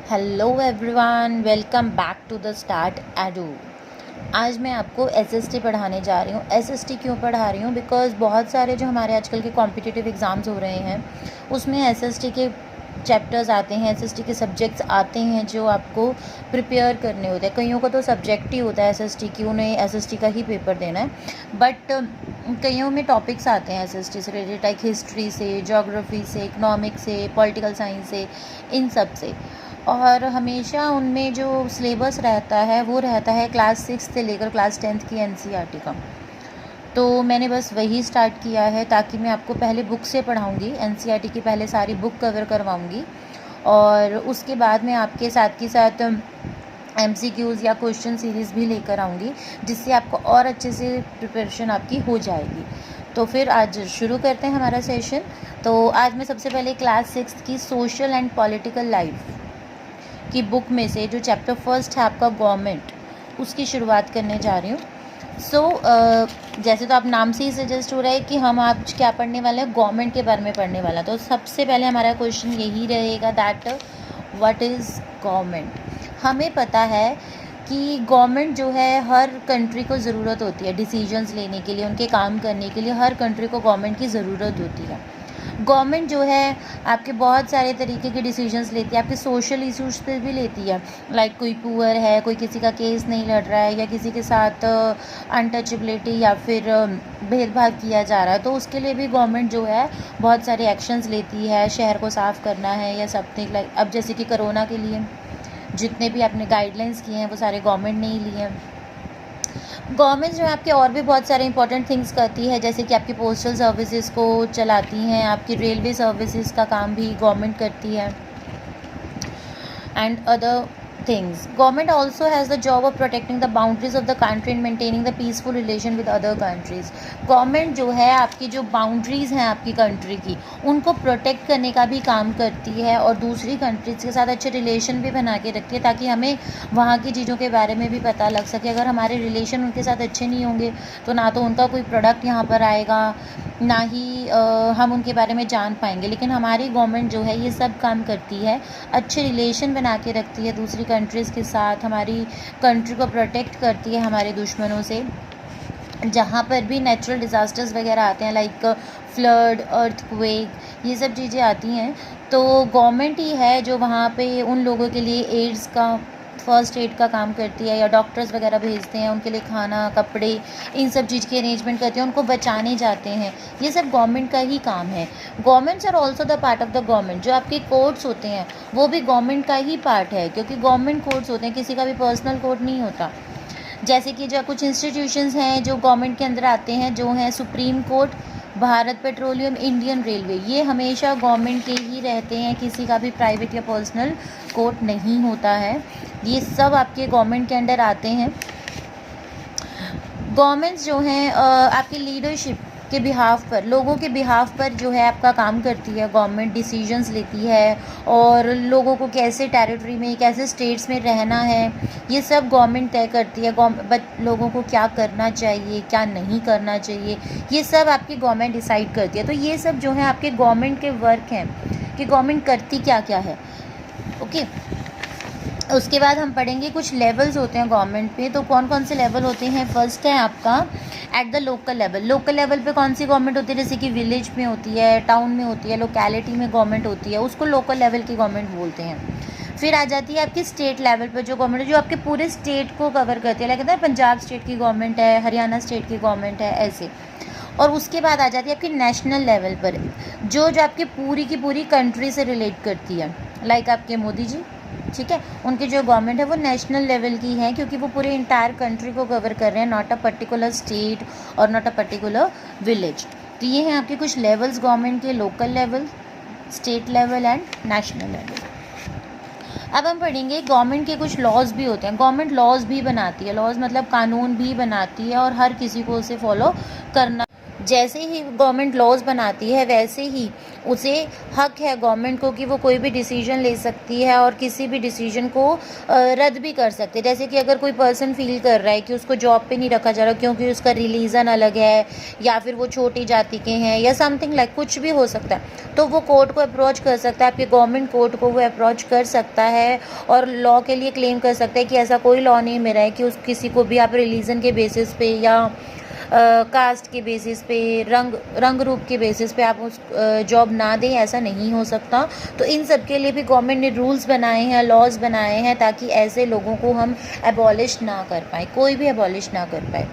Hello everyone, welcome back to the Start Edu. आज मैं आपको एसएसटी पढ़ाने जा रही हूँ। एसएसटी क्यों पढ़ा रही हूँ? बिकॉज़ बहुत सारे जो हमारे आजकल के कॉम्पिटिटिव एग्ज़ाम्स हो रहे हैं उसमें एसएसटी के चैप्टर्स आते हैं, एसएसटी के सब्जेक्ट्स आते हैं जो आपको प्रिपेयर करने होते हैं। कईयों को तो सब्जेक्ट ही होता है एसएसटी की, उन्हें एसएसटी का ही पेपर देना है, बट कईयों में टॉपिक्स आते हैं एसएसटी से रिलेटेड, लाइक हिस्ट्री से, ज्योग्राफी से, इकोनॉमिक्स से, पॉलिटिकल साइंस से, इन सब से। और हमेशा उनमें जो सिलेबस रहता है वो रहता है क्लास 6 से लेकर क्लास 10th की एनसीईआरटी का। तो मैंने बस वही स्टार्ट किया है ताकि मैं आपको पहले बुक से पढ़ाऊँगी, एनसीईआरटी की पहले सारी बुक कवर करवाऊँगी और उसके बाद मैं आपके साथ के साथ एमसीक्यूज़ या क्वेश्चन सीरीज़ भी लेकर आऊँगी, जिससे आपको और अच्छे से प्रिपरेशन आपकी हो जाएगी। तो फिर आज शुरू करते हैं हमारा सेशन। तो आज मैं सबसे पहले क्लास 6 की सोशल एंड पॉलिटिकल लाइफ की बुक में से जो चैप्टर फर्स्ट है आपका गवर्नमेंट, उसकी शुरुआत करने जा रही हूँ। जैसे तो आप नाम से ही सजेस्ट हो रहा है कि हम आज क्या पढ़ने वाले हैं, गवर्नमेंट के बारे में पढ़ने वाला। तो सबसे पहले हमारा क्वेश्चन यही रहेगा दैट व्हाट इज़ गवर्नमेंट। हमें पता है कि गवर्नमेंट जो है हर कंट्री को ज़रूरत होती है डिसीजंस लेने के लिए, उनके काम करने के लिए हर कंट्री को गवर्नमेंट की ज़रूरत होती है। गवर्नमेंट जो है आपके बहुत सारे तरीके के डिसीजंस लेती है, आपके सोशल इश्यूज पे भी लेती है, लाइक कोई पुअर है, कोई किसी का केस नहीं लड़ रहा है या किसी के साथ अनटचेबिलिटी या फिर भेदभाव किया जा रहा है, तो उसके लिए भी गवर्नमेंट जो है बहुत सारे एक्शंस लेती है। शहर को साफ़ करना है या समथिंग लाइक, अब जैसे कि कोरोना के लिए जितने भी आपने गाइडलाइंस किए हैं वो सारे गवर्नमेंट ने ही लिए हैं। गवर्नमेंट जो है आपके और भी बहुत सारे इंपॉर्टेंट थिंग्स करती है, जैसे कि आपकी पोस्टल सर्विसेज को चलाती हैं, आपकी रेलवे सर्विसेज का काम भी गवर्नमेंट करती है and other things. Government also has the job of protecting the boundaries of the country and maintaining the peaceful relation with other countries. Government जो है आपकी जो बाउंड्रीज़ हैं आपकी कंट्री की, उनको प्रोटेक्ट करने का भी काम करती है और दूसरी कंट्रीज़ के साथ अच्छे रिलेशन भी बना के रखती है, ताकि हमें वहाँ की चीज़ों के बारे में भी पता लग सके। अगर हमारे रिलेशन उनके साथ अच्छे नहीं होंगे तो ना तो उनका कोई प्रोडक्ट यहाँ पर आएगा, ना ही हम उनके बारे में जान पाएंगे। लेकिन हमारी गवर्नमेंट जो है ये सब काम करती है, अच्छे रिलेशन बना के रखती है दूसरी कंट्रीज़ के साथ, हमारी कंट्री को प्रोटेक्ट करती है हमारे दुश्मनों से। जहाँ पर भी नेचुरल डिज़ास्टर्स वगैरह आते हैं लाइक फ्लड, अर्थक्वेक, ये सब चीज़ें आती हैं, तो गवर्नमेंट ही है जो वहाँ पे उन लोगों के लिए एड्स का फर्स्ट एड का काम करती है, या डॉक्टर्स वगैरह भेजते हैं उनके लिए खाना, कपड़े, इन सब चीज़ की अरेंजमेंट करती है, उनको बचाने जाते हैं। ये सब गवर्नमेंट का ही काम है। Governments are also the part of the government. जो आपके कोर्ट्स होते हैं वो भी गवर्नमेंट का ही पार्ट है, क्योंकि गवर्नमेंट कोर्ट्स होते हैं, किसी का भी पर्सनल कोर्ट नहीं होता। जैसे कि जो कुछ इंस्टीट्यूशंस हैं जो गवर्नमेंट के अंदर आते हैं, जो हैं supreme court, Bharat petroleum, Indian railway, ये हमेशा गवर्नमेंट के ही रहते हैं, किसी का भी प्राइवेट या पर्सनल कोर्ट नहीं होता है। ये सब आपके गवर्नमेंट के अंडर आते हैं। गवर्नमेंट्स जो हैं आपकी लीडरशिप के बिहाफ पर, लोगों के बिहाफ पर जो है आपका काम करती है। गवर्नमेंट डिसीजंस लेती है और लोगों को कैसे टेरिटरी में, कैसे स्टेट्स में रहना है, ये सब गवर्नमेंट तय करती है। बट लोगों को क्या करना चाहिए, क्या नहीं करना चाहिए, ये सब आपकी गवर्नमेंट डिसाइड करती है। तो ये सब जो है आपके गवर्नमेंट के वर्क हैं कि गवर्नमेंट करती क्या क्या है। ओके, उसके बाद हम पढ़ेंगे कुछ लेवल्स होते हैं गवर्नमेंट पे। तो कौन कौन से लेवल होते हैं? फर्स्ट है आपका at the local level. Local level पे कौन सी गवर्नमेंट होती है? जैसे कि विलेज में होती है, टाउन में होती है, लोकेलिटी में गवर्नमेंट होती है, उसको लोकल लेवल की गवर्नमेंट बोलते हैं। फिर आ जाती है आपकी स्टेट लेवल पर जो गवर्नमेंट है, जो आपके पूरे स्टेट को कवर करती है, लाइक कहते हैं पंजाब स्टेट की गवर्नमेंट है, हरियाणा स्टेट की गवर्नमेंट है, ऐसे। और उसके बाद आ जाती है आपकी नेशनल लेवल पर, जो आपकी पूरी की पूरी कंट्री से रिलेट करती है, लाइक आपके मोदी जी, ठीक है, उनकी जो गवर्नमेंट है वो नेशनल लेवल की है, क्योंकि वो पूरे इंटायर कंट्री को कवर कर रहे हैं, नॉट अ पर्टिकुलर स्टेट और नॉट अ पर्टिकुलर विलेज। तो ये हैं आपके कुछ लेवल्स गवर्नमेंट के, local level, state level and national level. अब हम पढ़ेंगे गवर्नमेंट के कुछ लॉज भी होते हैं। गवर्नमेंट लॉज भी बनाती है, लॉज मतलब कानून भी बनाती है और हर किसी को उसे फॉलो करना। जैसे ही गवर्नमेंट लॉज बनाती है वैसे ही उसे हक है गवर्नमेंट को कि वो कोई भी डिसीजन ले सकती है और किसी भी डिसीजन को रद्द भी कर सकती है। जैसे कि अगर कोई पर्सन फील कर रहा है कि उसको जॉब पे नहीं रखा जा रहा क्योंकि उसका रिलीजन अलग है या फिर वो छोटी जाति के हैं या समथिंग लाइक कुछ भी हो सकता है, तो वो कोर्ट को अप्रोच कर सकता है, आपके गवर्नमेंट कोर्ट को वो अप्रोच कर सकता है और लॉ के लिए क्लेम कर सकता है कि ऐसा कोई लॉ नहीं मेरा है कि उस किसी को भी आप रिलीजन के बेसिस पे या कास्ट के बेसिस पे रंग रूप के बेसिस पे आप उस जॉब ना दें, ऐसा नहीं हो सकता। तो इन सब के लिए भी गवर्नमेंट ने रूल्स बनाए हैं, लॉज बनाए हैं ताकि ऐसे लोगों को हम एबॉलिश ना कर पाए, कोई भी एबॉलिश ना कर पाए।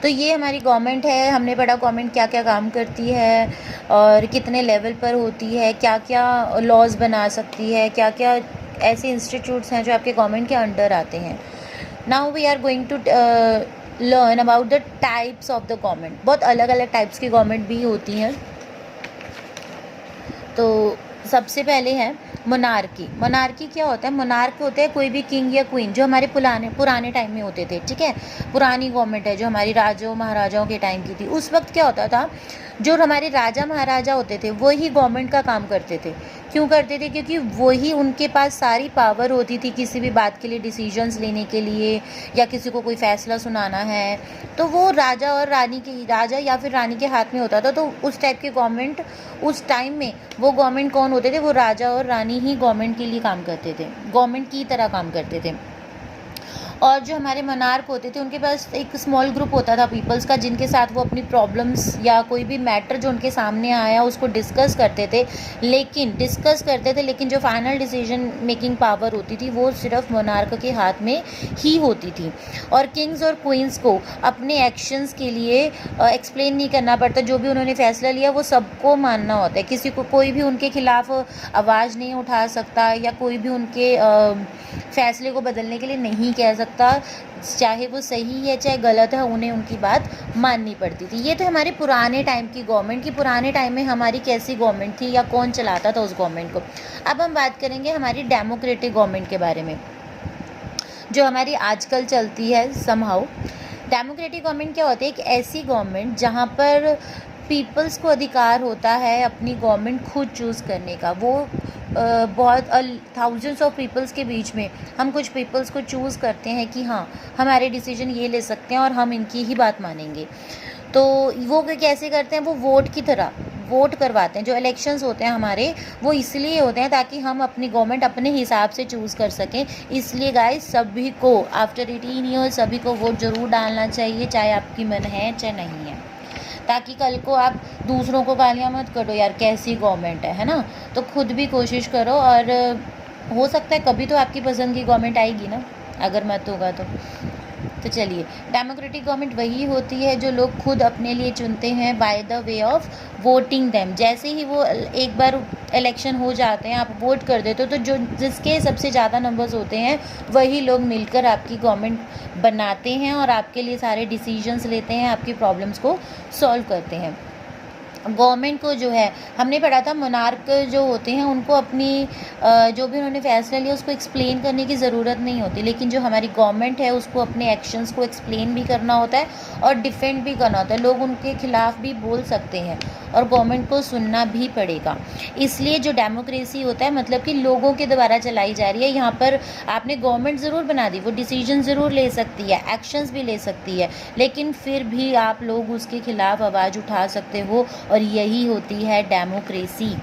तो ये हमारी गवर्नमेंट है, हमने पढ़ा गवर्नमेंट क्या क्या काम करती है और कितने लेवल पर होती है, क्या क्या लॉज बना सकती है, क्या क्या ऐसे इंस्टीट्यूट्स हैं जो आपके गवर्नमेंट के अंडर आते हैं। Now we are going to learn about the types of the government. बहुत अलग अलग टाइप्स की गवर्नमेंट भी होती हैं। तो सबसे पहले है मोनार्की। मोनार्की क्या होता है? मोनार्क होते हैं कोई भी किंग या क्वीन जो हमारे पुराने टाइम में होते थे, ठीक है। पुरानी गवर्नमेंट है जो हमारी राजाओं महाराजाओं के टाइम की थी। उस वक्त क्या होता था, जो हमारे राजा महाराजा होते थे वही गवर्नमेंट का काम करते थे। क्यों करते थे? क्योंकि वही उनके पास सारी पावर होती थी किसी भी बात के लिए, डिसीजंस लेने के लिए या किसी को कोई फैसला सुनाना है तो वो राजा या फिर रानी के हाथ में होता था। तो उस टाइप के गवर्नमेंट उस टाइम में वो गवर्नमेंट कौन होते थे? वो राजा और रानी ही गवर्नमेंट के लिए काम करते थे, गवर्नमेंट की तरह काम करते थे। और जो हमारे मोनार्क होते थे उनके पास एक स्मॉल ग्रुप होता था पीपल्स का जिनके साथ वो अपनी प्रॉब्लम्स या कोई भी मैटर जो उनके सामने आया उसको डिस्कस करते थे। लेकिन जो फाइनल डिसीजन मेकिंग पावर होती थी वो सिर्फ मोनार्क के हाथ में ही होती थी। और किंग्स और क्वींस को अपने एक्शंस के लिए एक्सप्लेन नहीं करना पड़ता। जो भी उन्होंने फैसला लिया वो सबको मानना होता है। किसी को कोई भी उनके खिलाफ आवाज़ नहीं उठा सकता या कोई भी उनके फैसले को बदलने के लिए नहीं कह सकता। चाहे वो सही है चाहे गलत है, उन्हें उनकी बात माननी पड़ती थी। ये तो हमारे पुराने टाइम की गवर्नमेंट की। पुराने टाइम में हमारी कैसी गवर्नमेंट थी या कौन चलाता था उस गवर्नमेंट को। अब हम बात करेंगे हमारी डेमोक्रेटिक गवर्नमेंट के बारे में जो हमारी आजकल चलती है समहाउ। डेमोक्रेटिक गवर्नमेंट क्या होती है? एक ऐसी गवर्नमेंट जहाँ पर पीपल्स को अधिकार होता है अपनी गवर्नमेंट खुद चूज़ करने का। वो बहुत थाउजेंड्स ऑफ पीपल्स के बीच में हम कुछ पीपल्स को चूज़ करते हैं कि हाँ हमारे डिसीजन ये ले सकते हैं और हम इनकी ही बात मानेंगे। तो वो कैसे करते हैं? वो वोट की तरह वोट करवाते हैं। जो इलेक्शंस होते हैं हमारे वो इसलिए होते हैं ताकि हम अपनी गवर्नमेंट अपने हिसाब से चूज़ कर सकें। इसलिए गाइस सभी को आफ्टर 18 ईयर्स सभी को वोट ज़रूर डालना चाहिए, चाहे आपकी मन है चाहे नहीं है, ताकि कल को आप दूसरों को गालियाँ मत करो यार कैसी गवर्नमेंट है ना। तो खुद भी कोशिश करो और हो सकता है कभी तो आपकी पसंद की गवर्नमेंट आएगी ना, अगर मत होगा तो चलिए, डेमोक्रेटिक गवर्नमेंट वही होती है जो लोग खुद अपने लिए चुनते हैं by the way of voting them. जैसे ही वो एक बार इलेक्शन हो जाते हैं आप वोट कर देते हो तो जो जिसके सबसे ज़्यादा नंबर्स होते हैं वही लोग मिलकर आपकी गवर्नमेंट बनाते हैं और आपके लिए सारे डिसीजंस लेते हैं, आपकी प्रॉब्लम्स को सॉल्व करते हैं। गवर्नमेंट को जो है हमने पढ़ा था मोनार्क जो होते हैं उनको अपनी जो भी उन्होंने फैसला लिया उसको एक्सप्लेन करने की ज़रूरत नहीं होती। लेकिन जो हमारी गवर्नमेंट है उसको अपने एक्शंस को एक्सप्लेन भी करना होता है और डिफेंड भी करना होता है। लोग उनके खिलाफ भी बोल सकते हैं और गवर्नमेंट को सुनना भी पड़ेगा। इसलिए जो डेमोक्रेसी होता है मतलब कि लोगों के द्वारा चलाई जा रही है। यहाँ पर आपने गवर्नमेंट ज़रूर बना दी, वो डिसीजन ज़रूर ले सकती है, एक्शंस भी ले सकती है, लेकिन फिर भी आप लोग उसके खिलाफ आवाज़ उठा सकते हो और यही होती है democracy.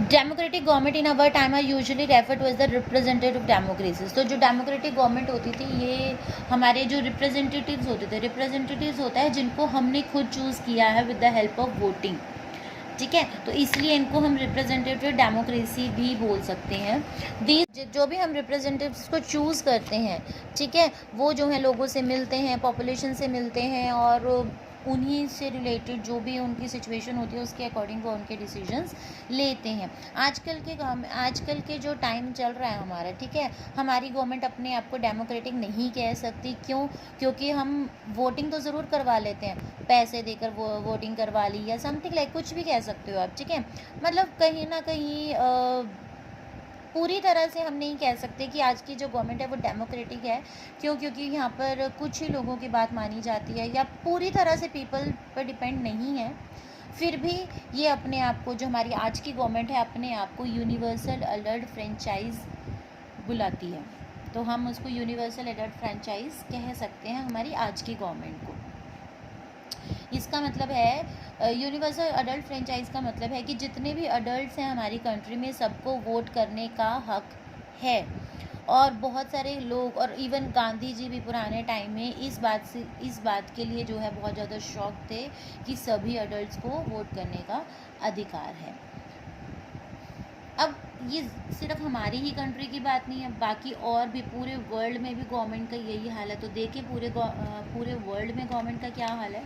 Democratic government in our time are usually refer to as the representative democracies. तो जो डेमोक्रेटिक गवर्नमेंट होती थी ये हमारे जो रिप्रेजेंटेटिव्स होते थे, रिप्रेजेंटेटिव्स होता है जिनको हमने खुद चूज़ किया है with the help of voting, ठीक है। तो इसलिए इनको हम रिप्रेजेंटेटिव डेमोक्रेसी भी बोल सकते हैं। जो भी हम रिप्रेजेंटेटिव्स को चूज़ करते हैं, ठीक है, वो जो है लोगों से मिलते हैं, पॉपुलेशन से मिलते हैं और उन्हीं से रिलेटेड जो भी उनकी सिचुएशन होती है उसके अकॉर्डिंग वो उनके डिसीजंस लेते हैं। आजकल के जो टाइम चल रहा है हमारा, ठीक है, हमारी गवर्नमेंट अपने आप को डेमोक्रेटिक नहीं कह सकती। क्यों? क्योंकि हम वोटिंग तो ज़रूर करवा लेते हैं, पैसे देकर वो वोटिंग करवा ली या समथिंग लाइक कुछ भी कह सकते हो आप, ठीक है। मतलब कहीं ना कहीं पूरी तरह से हम नहीं कह सकते कि आज की जो गवर्नमेंट है वो डेमोक्रेटिक है। क्यों? क्योंकि यहाँ पर कुछ ही लोगों की बात मानी जाती है या पूरी तरह से पीपल पर डिपेंड नहीं है। फिर भी ये अपने आप को, जो हमारी आज की गवर्नमेंट है, अपने आप को यूनिवर्सल अडल्ट फ्रेंचाइज बुलाती है। तो हम उसको यूनिवर्सल एडल्ट फ्रेंचाइज कह सकते हैं हमारी आज की गवर्नमेंट को। इसका मतलब है यूनिवर्सल अडल्ट फ्रेंचाइज का मतलब है कि जितने भी अडल्ट्स हैं हमारी कंट्री में सबको वोट करने का हक है। और बहुत सारे लोग, और इवन गांधी जी भी पुराने टाइम में इस बात के लिए जो है बहुत ज़्यादा शौक थे कि सभी अडल्ट्स को वोट करने का अधिकार है। अब ये सिर्फ हमारी ही कंट्री की बात नहीं है, बाकी और भी पूरे वर्ल्ड में भी गवर्नमेंट का यही हाल है। तो देखिए पूरे वर्ल्ड में गवर्नमेंट का क्या हाल है।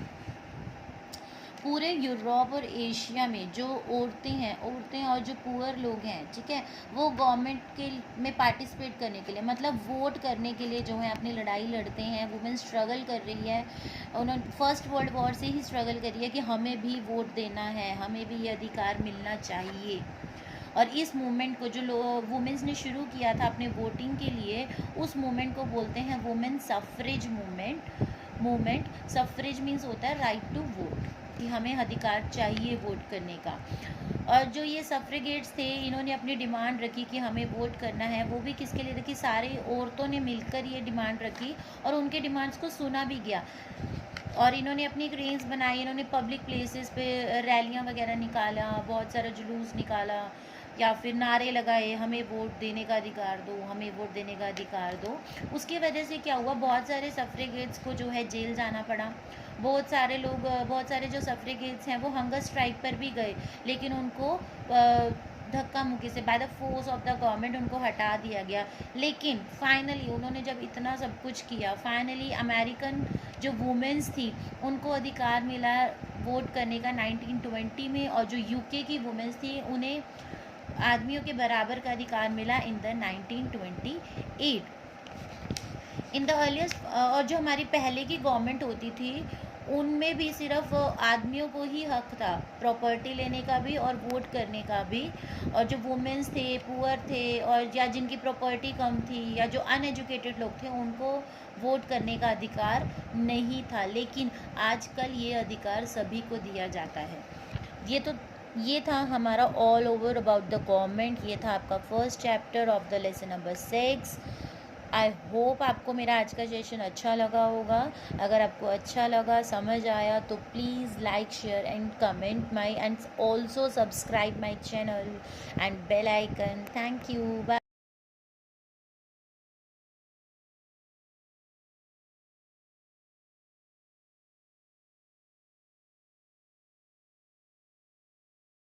पूरे यूरोप और एशिया में जो औरतें और जो पुअर लोग हैं, ठीक है, वो गवर्नमेंट के में पार्टिसिपेट करने के लिए, मतलब वोट करने के लिए जो है अपनी लड़ाई लड़ते हैं। वुमेन स्ट्रगल कर रही है, उन्होंने फर्स्ट वर्ल्ड वॉर से ही स्ट्रगल करी है कि हमें भी वोट देना है, हमें भी ये अधिकार मिलना चाहिए। और इस मूवमेंट को जो वुमेन्स ने शुरू किया था अपने वोटिंग के लिए, उस मूवमेंट को बोलते हैं women suffrage movement. Suffrage means होता है राइट टू वोट, कि हमें अधिकार चाहिए वोट करने का। और जो ये सफ्रेगेट्स थे, इन्होंने अपनी डिमांड रखी कि हमें वोट करना है। वो भी किसके लिए रखी? सारी औरतों ने मिलकर ये डिमांड रखी और उनके डिमांड्स को सुना भी गया। और इन्होंने अपनी एक रेंज बनाई, इन्होंने पब्लिक प्लेसेस पे रैलियां वगैरह निकाला, बहुत सारा जुलूस निकाला, या फिर नारे लगाए, हमें वोट देने का अधिकार दो, हमें वोट देने का अधिकार दो। उसकी वजह से क्या हुआ, बहुत सारे सफ्रेगेट्स को जो है जेल जाना पड़ा। बहुत सारे जो सफ्रेगेट्स हैं वो हंगर स्ट्राइक पर भी गए, लेकिन उनको धक्का मुक्की से, by the force of the government उनको हटा दिया गया। लेकिन फाइनली उन्होंने जब इतना सब कुछ किया, फाइनली अमेरिकन जो वुमेन्स थी उनको अधिकार मिला वोट करने का 1920 में, और जो यूके की वुमेन्स थी उन्हें आदमियों के बराबर का अधिकार मिला in the 1928 in the earliest. और जो हमारी पहले की गवर्नमेंट होती थी उनमें भी सिर्फ आदमियों को ही हक था प्रॉपर्टी लेने का भी और वोट करने का भी। और जो वुमेन्स थे, पुअर थे, और या जिनकी प्रॉपर्टी कम थी, या जो अनएजुकेटेड लोग थे, उनको वोट करने का अधिकार नहीं था। लेकिन आजकल ये अधिकार सभी को दिया जाता है। ये था हमारा all over about the government. ये था आपका first chapter of the lesson number 6। I hope आपको मेरा आज का सेशन अच्छा लगा होगा। अगर आपको अच्छा लगा, समझ आया, तो please like, share and comment my, and also subscribe my channel and bell icon. Thank you, bye.